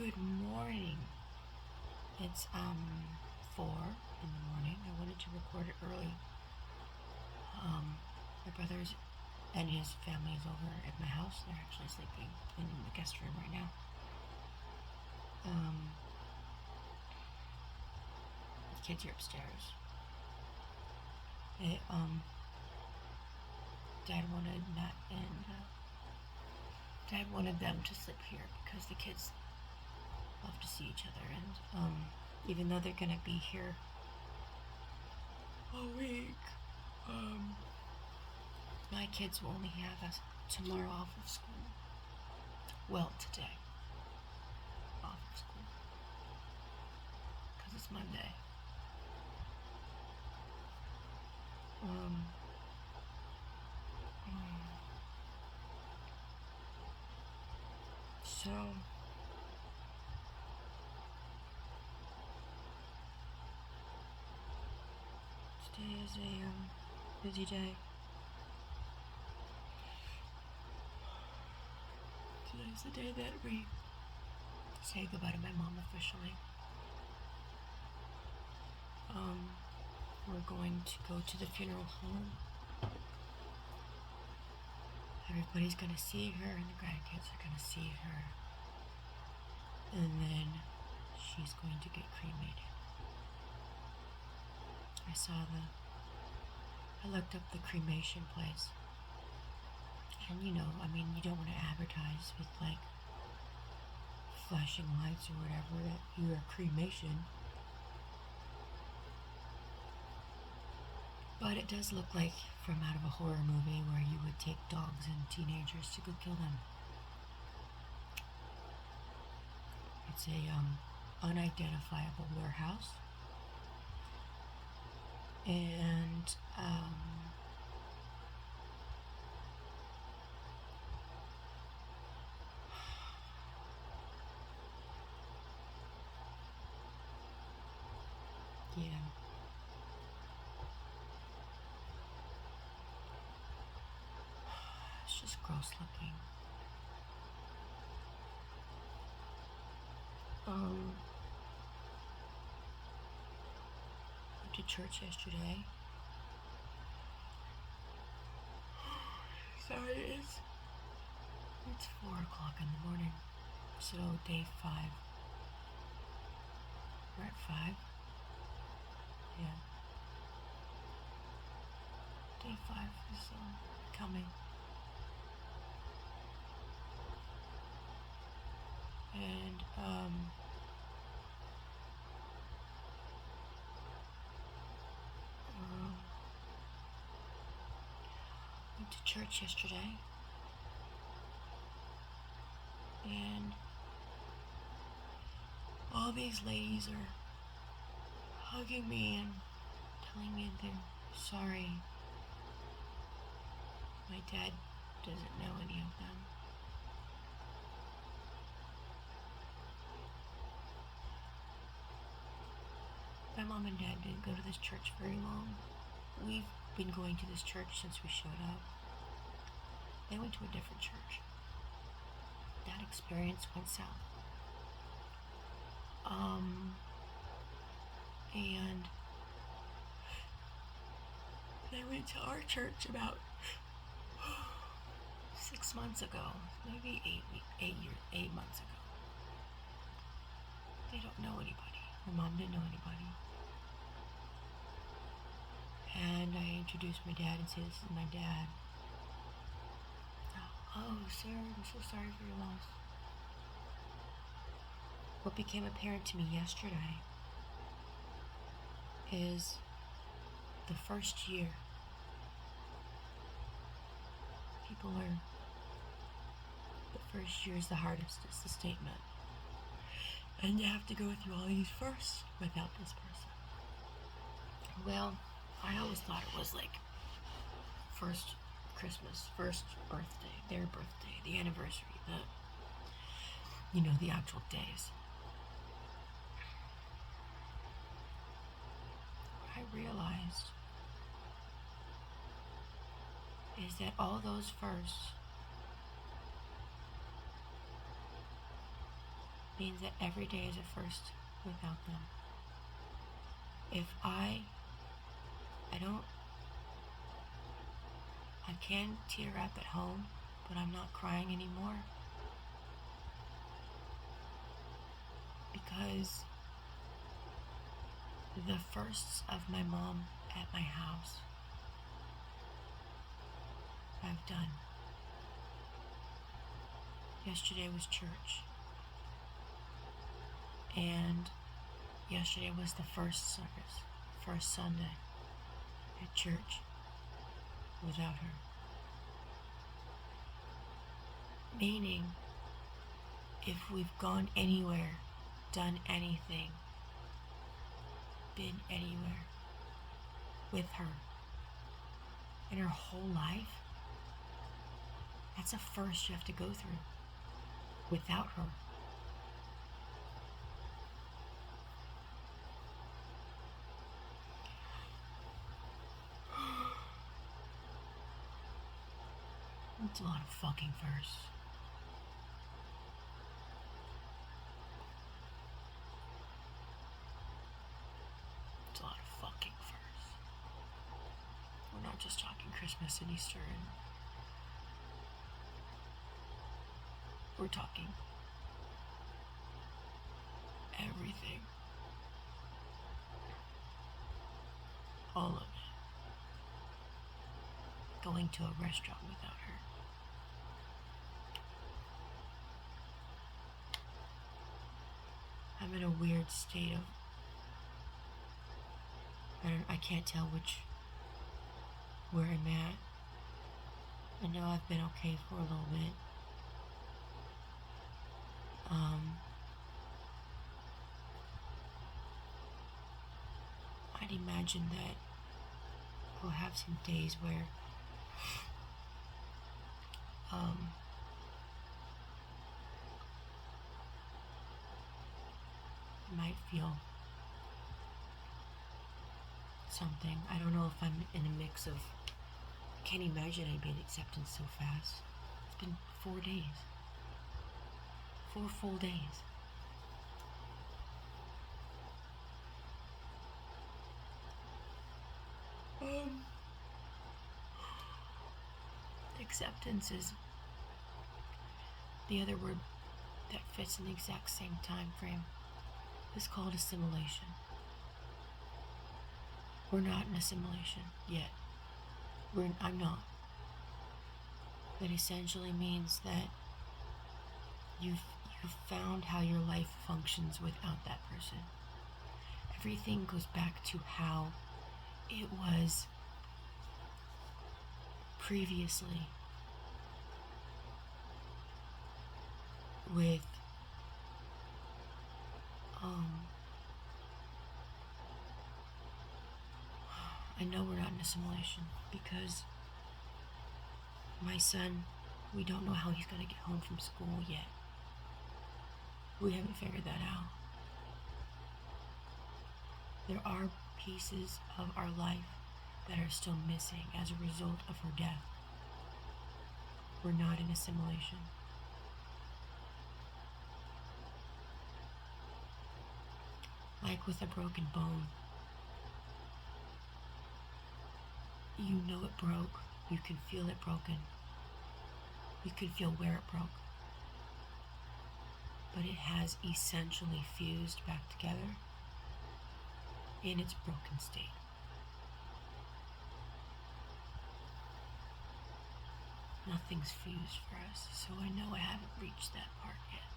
Good morning. It's 4 in the morning. I wanted to record it early. My brother's and his family is over at my house. They're actually sleeping in the guest room right now. The kids are upstairs. Dad wanted Matt and Dad wanted them to sleep here because the kids love to see each other, and even though they're gonna be here a week, my kids will only have us tomorrow off of school. Well, today off of school because it's Monday. So today is a busy day. Today's the day that we say goodbye to my mom officially. We're going to go to the funeral home. Everybody's gonna see her, and the grandkids are gonna see her. And then she's going to get cremated. I looked up the cremation place. And you don't want to advertise with like flashing lights or whatever that you're a cremation. But it does look like from out of a horror movie where you would take dogs and teenagers to go kill them. It's a unidentifiable warehouse. And yeah. It's just gross looking. Went to church yesterday. Sorry, it's 4 o'clock in the morning. So day 5. We're at 5. Yeah. Day 5 is coming. And went to church yesterday, and all these ladies are hugging me and telling me they're sorry. My dad doesn't know any of them. My mom and dad didn't go to this church very long. We've been going to this church since we showed up. They went to a different church. That experience went south. And they went to our church about 6 months ago, maybe 8 months ago. They don't know anybody. My mom didn't know anybody. And I introduced my dad and said, "This is my dad." "Oh, sir, I'm so sorry for your loss." What became apparent to me yesterday is the first year, the first year is the hardest, it's the statement. And you have to go through all these firsts without this person. Well, I always thought it was like first Christmas, first birthday, their birthday, the anniversary, the actual days. What I realized is that all those firsts means that every day is a first without them. If I can tear up at home, but I'm not crying anymore because the firsts of my mom at my house I've done. Yesterday was church, and yesterday was the first service, first Sunday at church without her. Meaning, if we've gone anywhere, done anything, been anywhere with her in her whole life, that's a first you have to go through without her. It's a lot of fucking firsts. It's a lot of fucking firsts. We're not just talking Christmas and Easter, and we're talking everything. All of it. Going to a restaurant without her. I'm in a weird state of, I can't tell where I'm at. I know I've been okay for a little bit. I'd imagine that we'll have some days where I might feel something. I don't know if I'm in a mix of, I can't imagine I'd be in acceptance so fast. It's been 4 days. 4 full days. Acceptance is the other word that fits in the exact same time frame. It's called assimilation. We're not in assimilation yet. I'm not. That essentially means that you've found how your life functions without that person. Everything goes back to how it was previously with I know we're not in assimilation because my son, we don't know how he's going to get home from school yet. We haven't figured that out. There are pieces of our life that are still missing as a result of her death. We're not in assimilation. Like with a broken bone. You know it broke. You can feel it broken. You can feel where it broke. But it has essentially fused back together in its broken state. Nothing's fused for us, so I know I haven't reached that part yet.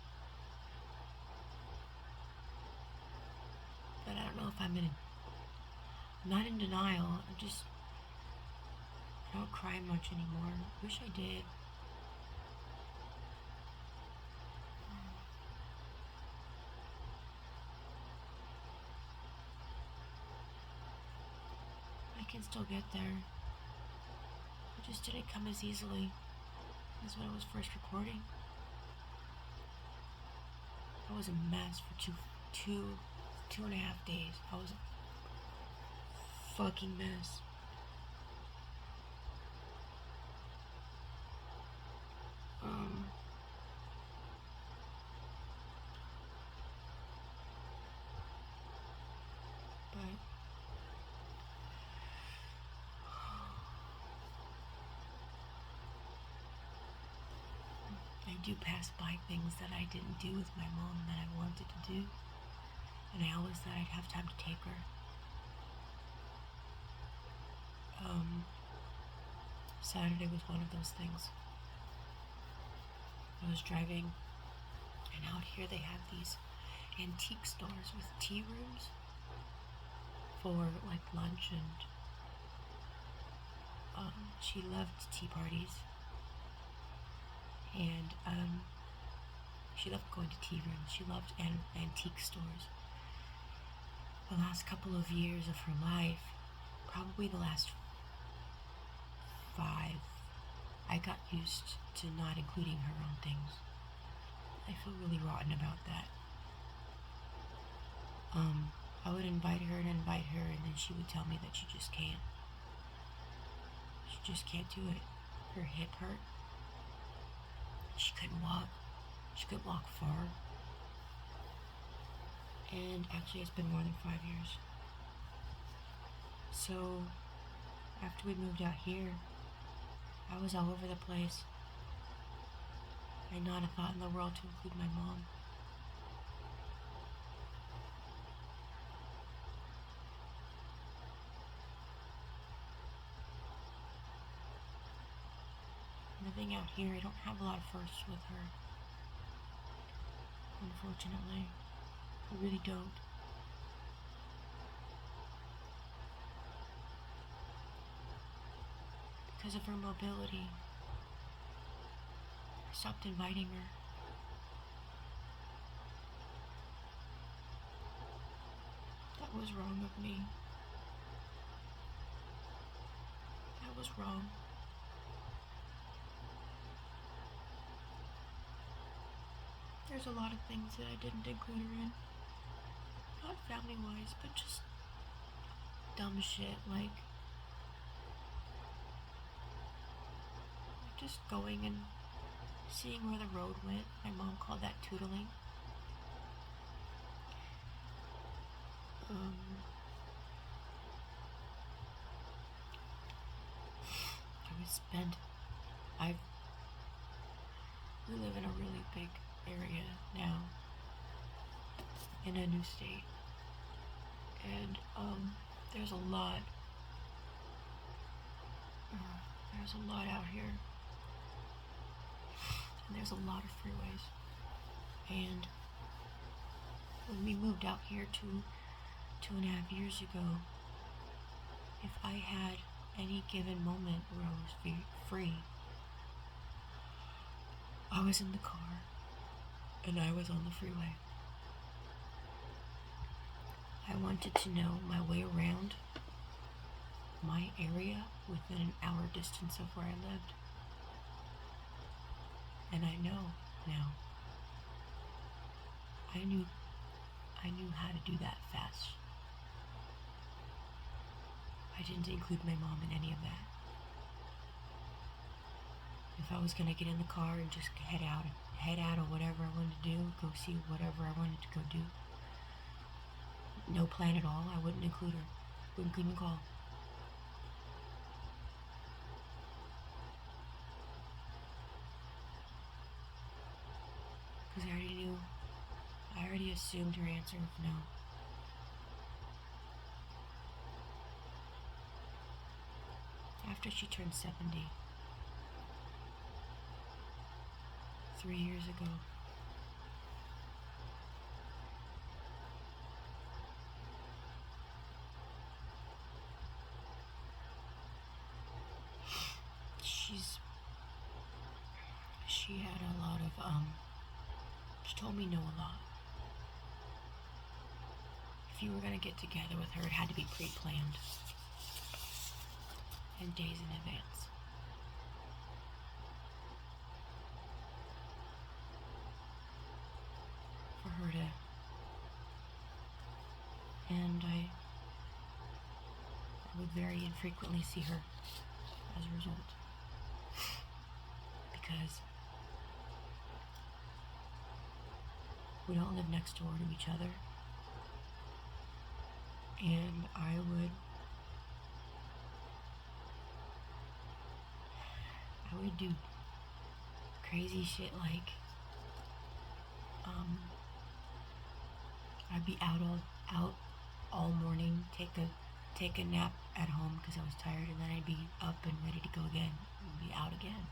But I don't know if I'm not in denial. I don't cry much anymore. Wish I did. I can still get there. It just didn't come as easily as when I was first recording. I was a mess for two and a half days. I was a fucking mess. do pass by things that I didn't do with my mom that I wanted to do. And I always thought I'd have time to take her. Saturday was one of those things. I was driving, and out here they have these antique stores with tea rooms for like lunch, and she loved tea parties, and she loved going to tea rooms. She loved antique stores. The last couple of years of her life, probably the last 5, I got used to not including her on things. I feel really rotten about that. I would invite her, and then she would tell me that she just can't. She just can't do it. Her hip hurt. She couldn't walk. She couldn't walk far. And actually, it's been more than 5 years. So, after we moved out here, I was all over the place. I had not a thought in the world to include my mom. Living out here, I don't have a lot of firsts with her. Unfortunately, I really don't. Because of her mobility, I stopped inviting her. That was wrong of me. That was wrong. There's a lot of things that I didn't include her in. Not family-wise, but just dumb shit, like just going and seeing where the road went. My mom called that tootling. We live in a really big area now, in a new state, and there's a lot out here, and there's a lot of freeways. And when we moved out here 2.5 years ago, if I had any given moment where I was free, I was in the car and I was on the freeway. I wanted to know my way around my area within an hour distance of where I lived. And I know now. I knew how to do that fast. I didn't include my mom in any of that. If I was gonna get in the car and just head out or whatever I wanted to do, go see whatever I wanted to go do, no plan at all, I wouldn't include her. Wouldn't even call. Because I already assumed her answer of no. After she turned 70, 3 years ago, she had a lot of, she told me no a lot. If you were going to get together with her, it had to be pre-planned and days in advance. For her to, and I would very infrequently see her as a result. Because we don't live next door to each other, and I would do crazy shit like I'd be out all morning, take a nap at home because I was tired, and then I'd be up and ready to go again and be out again.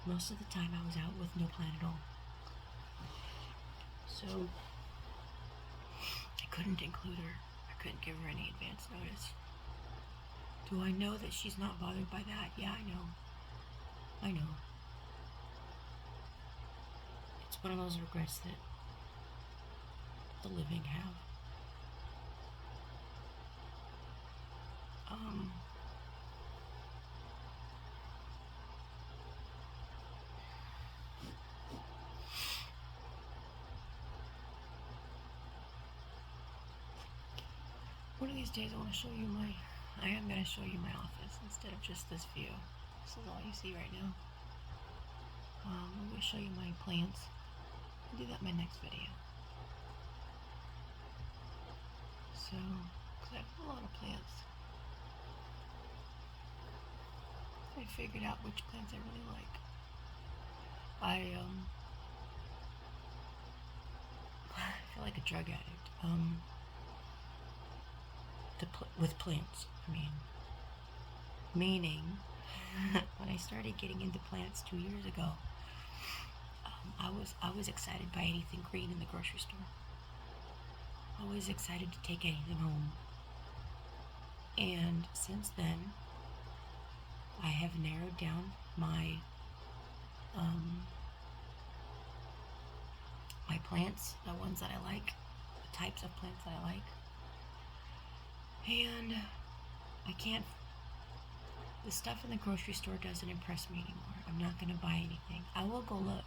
Most of the time I was out with no plan at all. So I couldn't include her. I couldn't give her any advance notice. Do I know that she's not bothered by that? Yeah, I know. It's one of those regrets that the living have. One of these days I am going to show you my office instead of just this view. This is all you see right now. I'm going to show you my plants. I'll do that in my next video. So, because I have a lot of plants. I figured out which plants I really like. I feel like a drug addict. With plants, meaning when I started getting into plants 2 years ago, I was excited by anything green in the grocery store. Always excited to take anything home. And since then, I have narrowed down my my plants, the ones that I like, the types of plants that I like. And the stuff in the grocery store doesn't impress me anymore. I'm not going to buy anything. I will go look.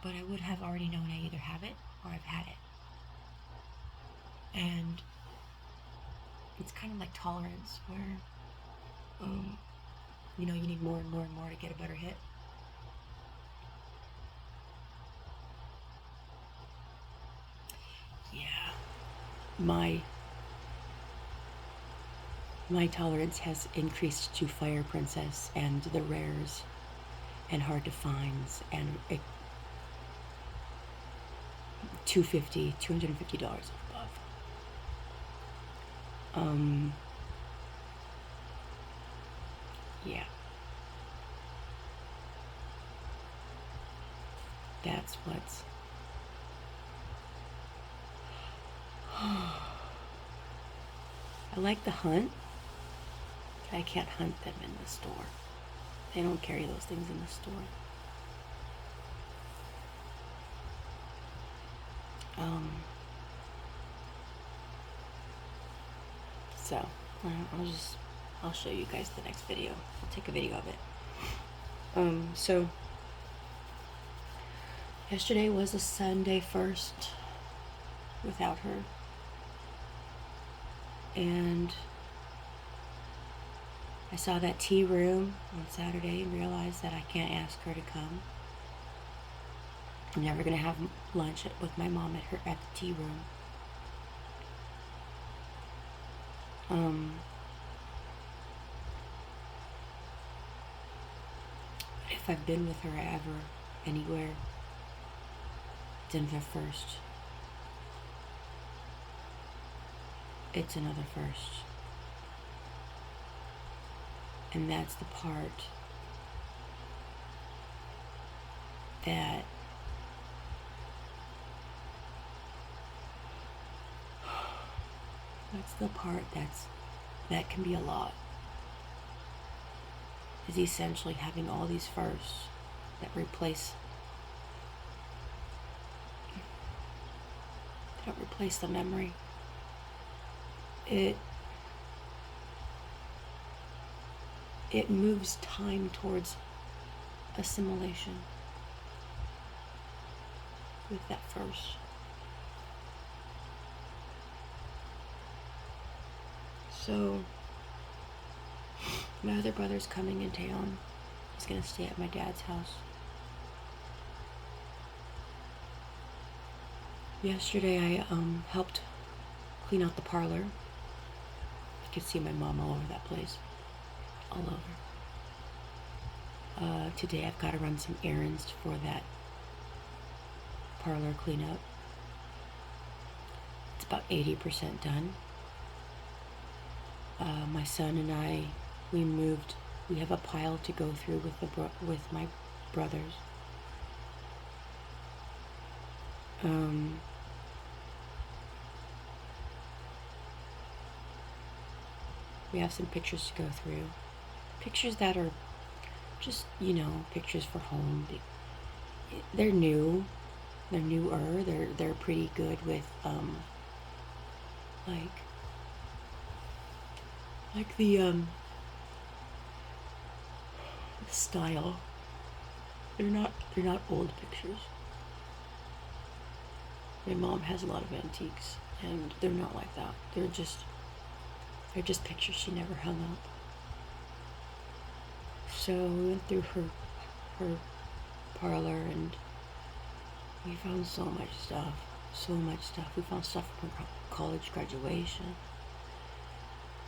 But I would have already known I either have it or I've had it. And it's kind of like tolerance where, you need more and more and more to get a better hit. Yeah. My tolerance has increased to Fire Princess and the rares and hard to finds and $250 above. Yeah. That's what's I like the hunt. I can't hunt them in the store. They don't carry those things in the store. So I'll show you guys the next video. I'll take a video of it. So yesterday was a Sunday first without her. And I saw that tea room on Saturday and realized that I can't ask her to come. I'm never going to have lunch with my mom at the tea room. If I've been with her ever, anywhere, it's the first. It's another first. And that's the part that that can be a lot. Is essentially having all these firsts that don't replace the memory. It moves time towards assimilation with that first. So my other brother's coming in town. He's gonna stay at my dad's house. Yesterday I helped clean out the parlor. You can see my mom all over that place. all over. Today I've got to run some errands for that parlor cleanup. It's about 80% done. My son and I, we have a pile to go through with my brothers. We have some pictures to go through. Pictures that are just, pictures for home. They're new. They're newer. They're pretty good with, like the style. They're not old pictures. My mom has a lot of antiques, and they're not like that. They're just pictures she never hung up. So we went through her parlor, and we found so much stuff. We found stuff from her college graduation.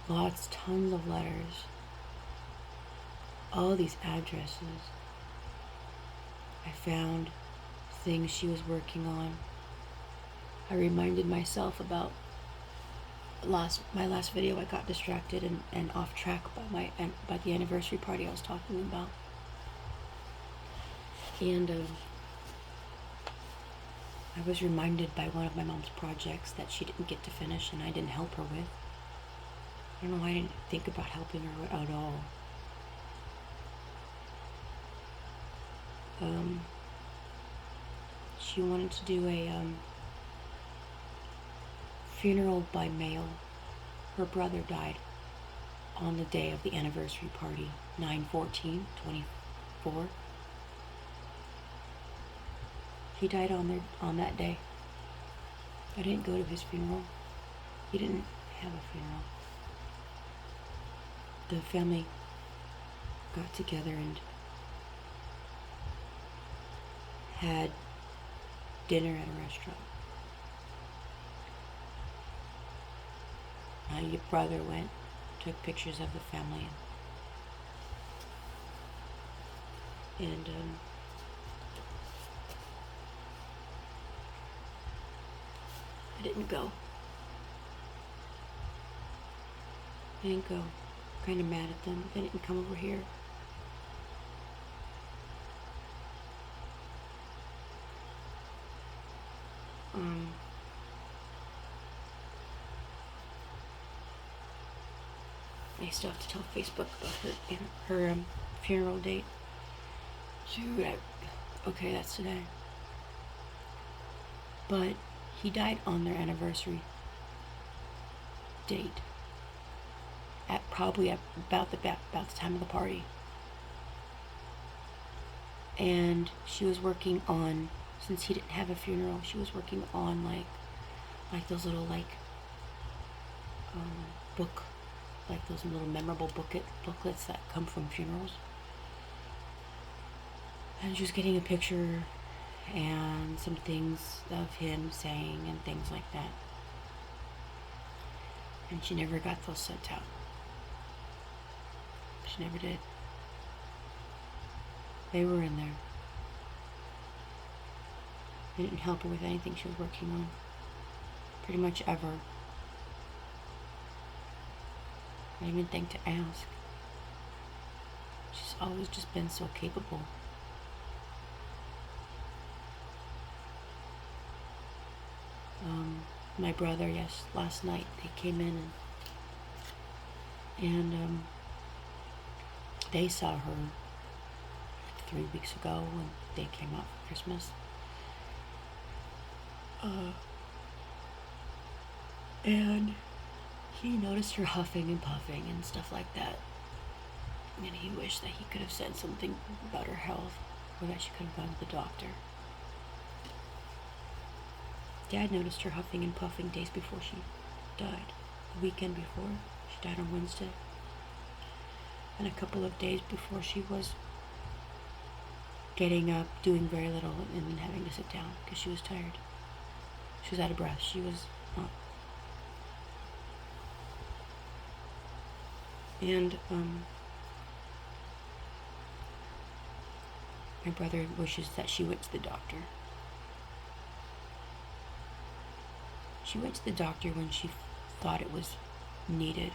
Tons of letters. All these addresses. I found things she was working on. I reminded myself about my last video. I got distracted and off track by the anniversary party I was talking about. And I was reminded by one of my mom's projects that she didn't get to finish and I didn't help her with. I don't know why I didn't think about helping her at all. She wanted to do a funeral by mail. Her brother died on the day of the anniversary party, 9/14/24. He died on that day. I didn't go to his funeral. He didn't have a funeral. The family got together and had dinner at a restaurant. Your brother went, took pictures of the family, and I didn't go. Kind of mad at them. They didn't come over here. I still have to tell Facebook about her funeral date. Shoot, okay, that's today. But he died on their anniversary date. Probably about the time of the party. And she was working on, since he didn't have a funeral, she was working on like those little those little memorable booklets that come from funerals. And she was getting a picture and some things of him saying and things like that. And she never got those sent out. She never did. They were in there. They didn't help her with anything she was working on. Pretty much ever. I didn't even think to ask. She's always just been so capable. My brother, last night they came in and they saw her 3 weeks ago when they came out for Christmas. And he noticed her huffing and puffing and stuff like that. And he wished that he could have said something about her health, or that she could have gone to the doctor. Dad noticed her huffing and puffing days before she died. The weekend before. She died on Wednesday. And a couple of days before she was getting up, doing very little, and then having to sit down because she was tired. She was out of breath. She was not. And My brother wishes that she went to the doctor. She went to the doctor when she thought it was needed.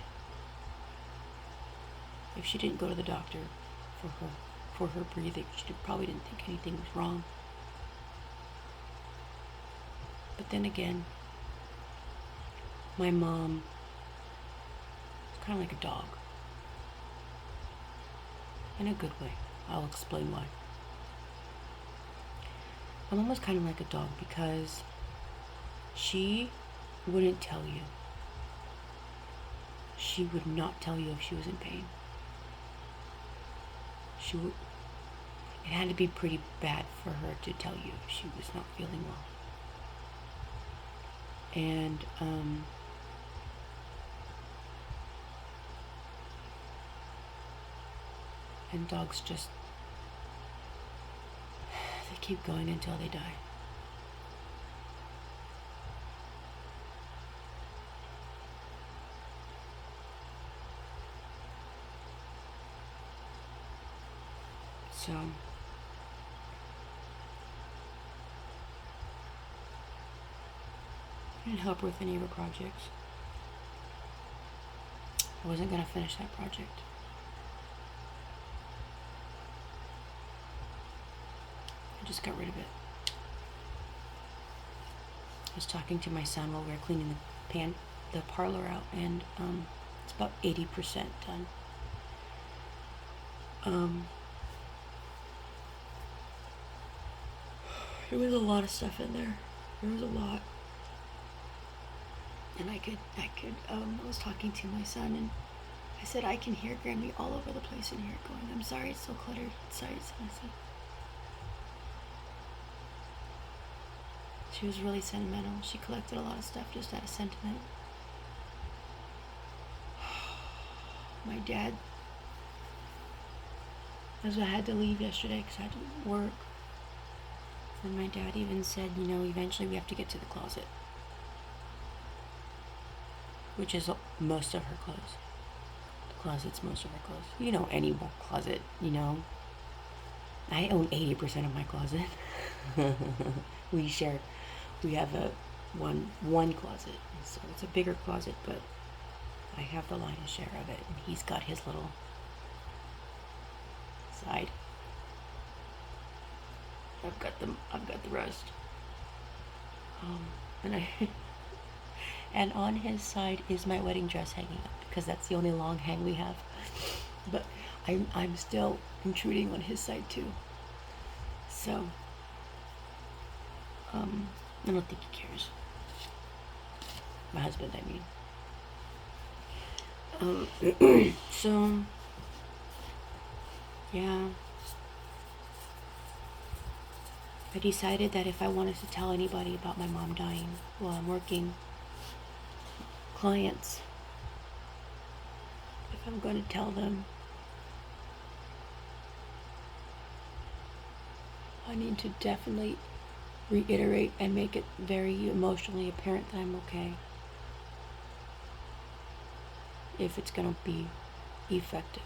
If she didn't go to the doctor for her breathing, she probably didn't think anything was wrong. But then again, my mom is kind of like a dog. In a good way. I'll explain why. My mom was kind of like a dog because she wouldn't tell you. She would not tell you if she was in pain. It had to be pretty bad for her to tell you if she was not feeling well. And dogs just, they keep going until they die. So, I didn't help her with any of her projects. I wasn't going to finish that project. I just got rid of it. I was talking to my son while we were cleaning the parlor out, and it's about 80% done. There was a lot of stuff in there. There was a lot. And I was talking to my son, and I said, I can hear Grammy all over the place in here going, I'm sorry it's so cluttered. Sorry it's so messy. She was really sentimental. She collected a lot of stuff just out of sentiment. My dad, as I had to leave yesterday because I had to work. And my dad even said, eventually we have to get to the closet. Which is most of her clothes. The closet's most of her clothes. Any closet, I own 80% of my closet. We have one closet. So it's a bigger closet, but I have the lion's share of it. And he's got his little side. I've got the rest. And on his side is my wedding dress hanging up because that's the only long hang we have. But I'm still intruding on his side too. So I don't think he cares. My husband, I mean. So yeah. I decided that if I wanted to tell anybody about my mom dying while I'm working, clients, if I'm going to tell them, I need to definitely reiterate and make it very emotionally apparent that I'm okay. If it's going to be effective.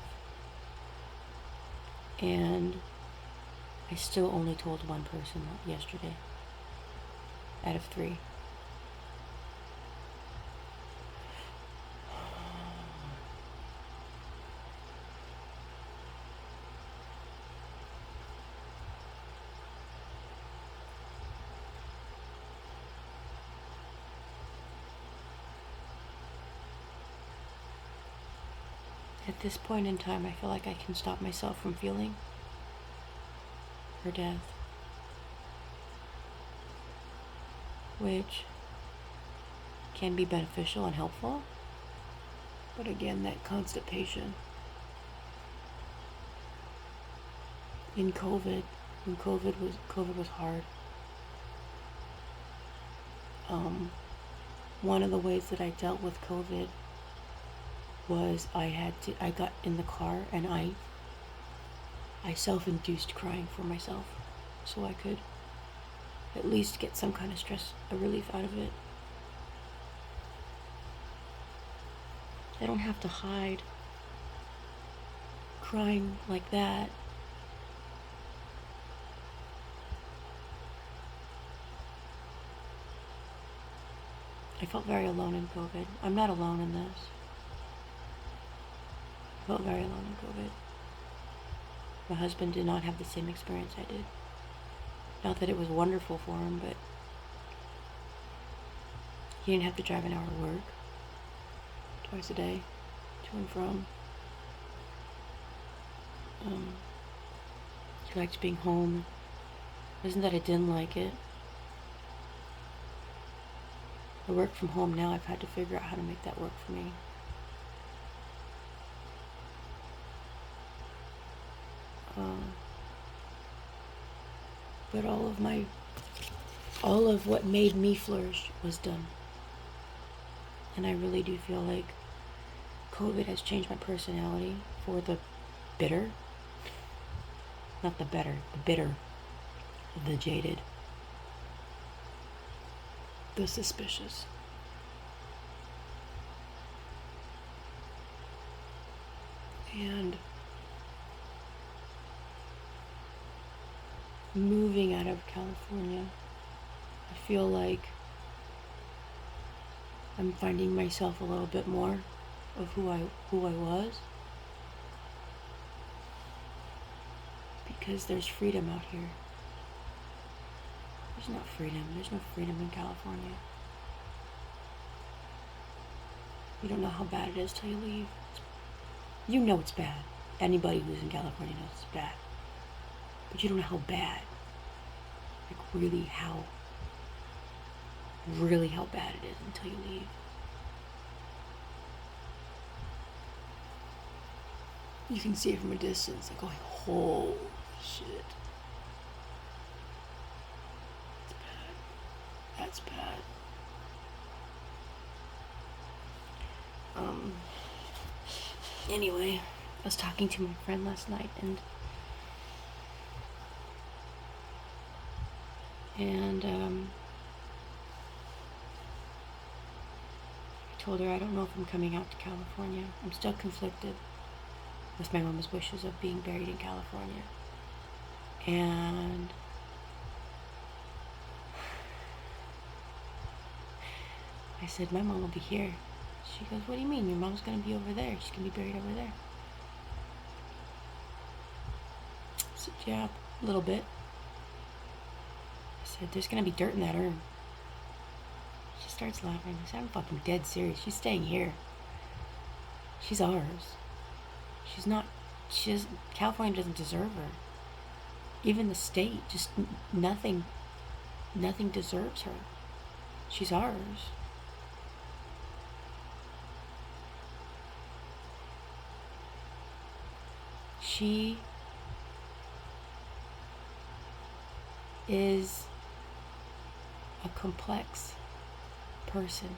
And I still only told one person yesterday out of 3. At this point in time, I feel like I can stop myself from feeling her death, which can be beneficial and helpful. But again, that constipation in COVID, when COVID was hard. One of the ways that I dealt with COVID was I got in the car and I self-induced crying for myself so I could at least get some kind of stress, a relief out of it. I don't have to hide crying like that I felt very alone in COVID. I'm not alone in this. I felt very alone in COVID. My husband did not have the same experience I did. Not that it was wonderful for him, but he didn't have to drive an hour to work twice a day, to and from. He liked being home. It wasn't that I didn't like it. I work from home now. I've had to figure out how to make that work for me. But all of what made me flourish was done. And I really do feel like COVID has changed my personality for the bitter. Not the better, the bitter, the jaded, the suspicious. And moving out of California, I feel like I'm finding myself a little bit more of who I was, because there's freedom out here. There's not freedom. There's no freedom in California. You don't know how bad it is till you leave. You know it's bad. Anybody who's in California knows it's bad. But you don't know how bad. Like really how bad it is until you leave. You can see it from a distance, like going, holy shit. It's bad. That's bad. Anyway, I was talking to my friend last night, and I told her I don't know if I'm coming out to California. I'm still conflicted with my mama's wishes of being buried in California. And I said, my mom will be here. She goes, what do you mean? Your mom's going to be over there. She's going to be buried over there. I said, yeah, a little bit. I said, there's going to be dirt in that urn. She starts laughing. I said, I'm fucking dead serious. She's staying here. She's ours. She's not, California doesn't deserve her. Even the state, just nothing deserves her. She's ours. She is a complex person.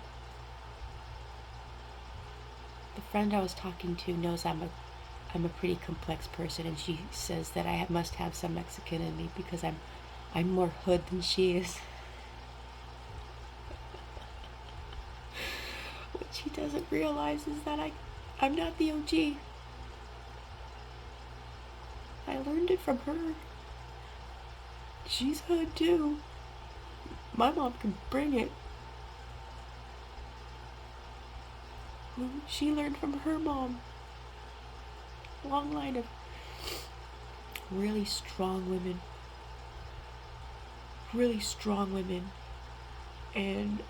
The friend I was talking to knows I'm a pretty complex person, and she says that I must have some Mexican in me because I'm more hood than she is. What she doesn't realize is that I'm not the OG. I learned it from her. She's hood too. My mom can bring it. She learned from her mom. Long line of really strong women. Really strong women. And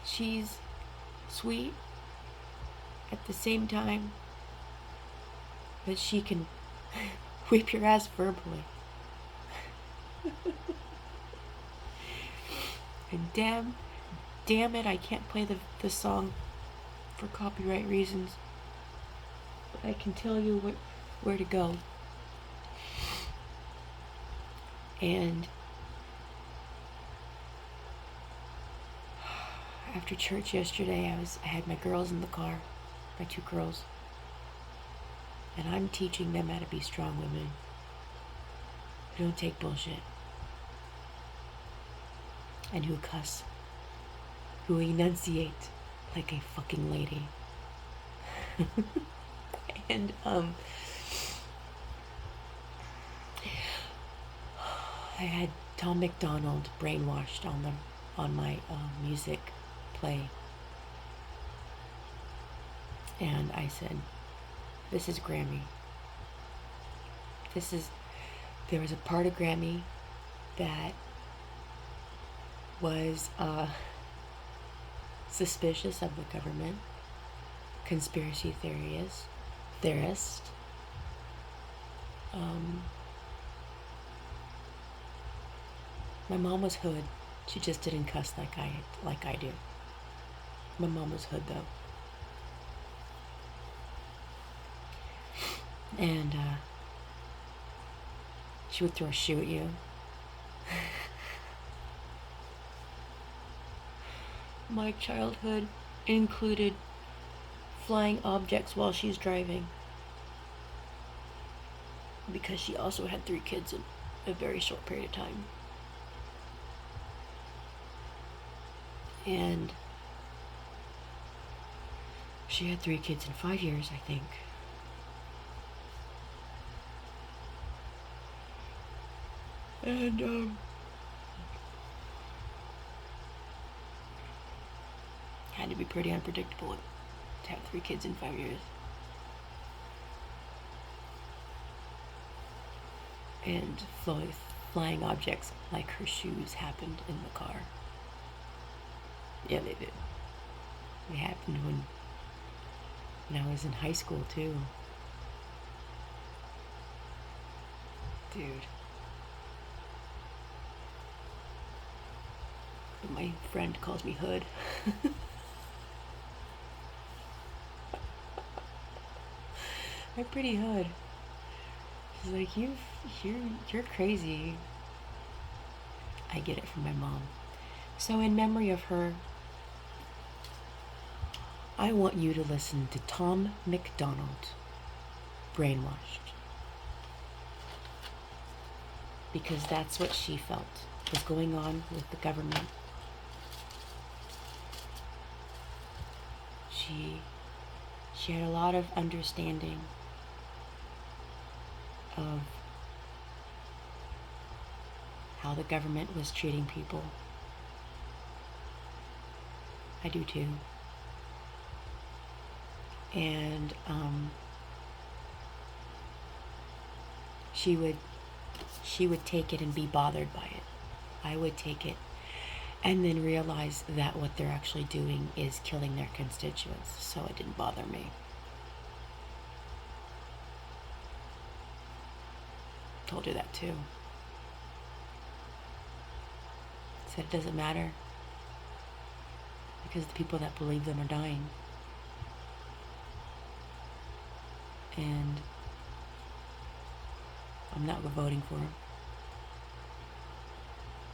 she's sweet at the same time that she can whip your ass verbally. And damn it, I can't play the song for copyright reasons. But I can tell you where to go. And after church yesterday, I had my girls in the car, my two girls, and I'm teaching them how to be strong women who don't take bullshit, and who cuss, who enunciate like a fucking lady. And I had Tom McDonald brainwashed on my music play, and I said, "This is Grammy. There was a part of Grammy that was suspicious of the government, conspiracy theorist. My mom was hood. She just didn't cuss like I do. My mom was hood though, and she would throw a shoe at you. My childhood included flying objects while she's driving, because she also had 3 kids in a very short period of time. And she had 3 kids in 5 years, I think. And had to be pretty unpredictable to have 3 kids in 5 years. And flying objects like her shoes happened in the car. Yeah, they did. It happened when I was in high school too. Dude. But my friend calls me hood. I'm pretty hood. She's like, you're crazy. I get it from my mom. So in memory of her, I want you to listen to Tom McDonald, Brainwashed. Because that's what she felt was going on with the government. She had a lot of understanding of how the government was treating people. I do too. And she would take it and be bothered by it. I would take it and then realize that what they're actually doing is killing their constituents, so it didn't bother me. Told her that too. Said it doesn't matter, because the people that believe them are dying. And I'm not voting for them.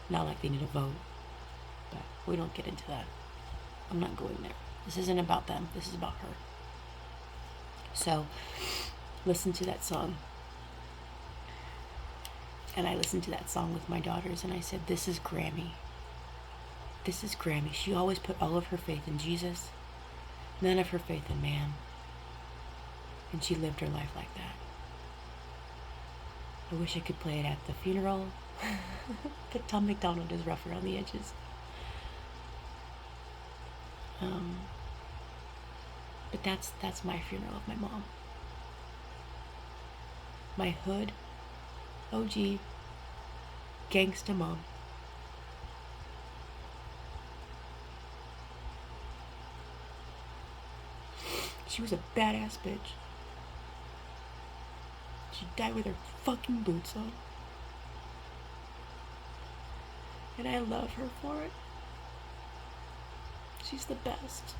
Not like they need a vote, but we don't get into that. I'm not going there. This isn't about them. This is about her. So, listen to that song. And I listened to that song with my daughters, and I said, this is Grammy. This is Grammy. She always put all of her faith in Jesus, none of her faith in man. And she lived her life like that. I wish I could play it at the funeral, but Tom McDonald is rough around the edges. But that's my funeral of my mom. My hood, OG, gangsta mom. She was a badass bitch. She died with her fucking boots on. And I love her for it. She's the best.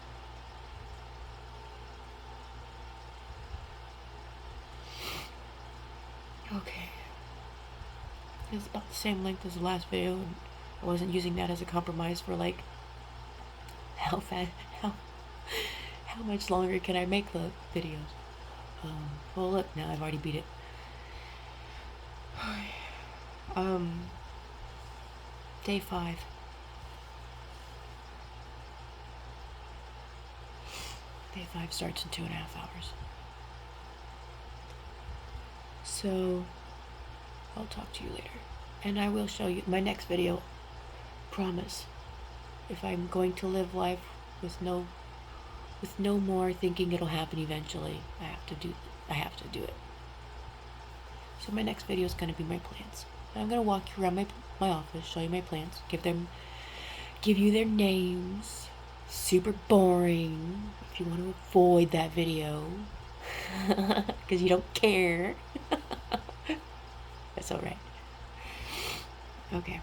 Okay. It's about the same length as the last video, and I wasn't using that as a compromise for like how much longer can I make the videos? Well look, now I've already beat it. Day 5. Day 5 starts in 2.5 hours. So, I'll talk to you later. And I will show you my next video. Promise. If I'm going to live life with no more thinking it'll happen eventually, I have to do it. So my next video is going to be my plants. And I'm going to walk you around my office, show you my plants, give you their names. Super boring if you want to avoid that video because you don't care. That's all right. Okay.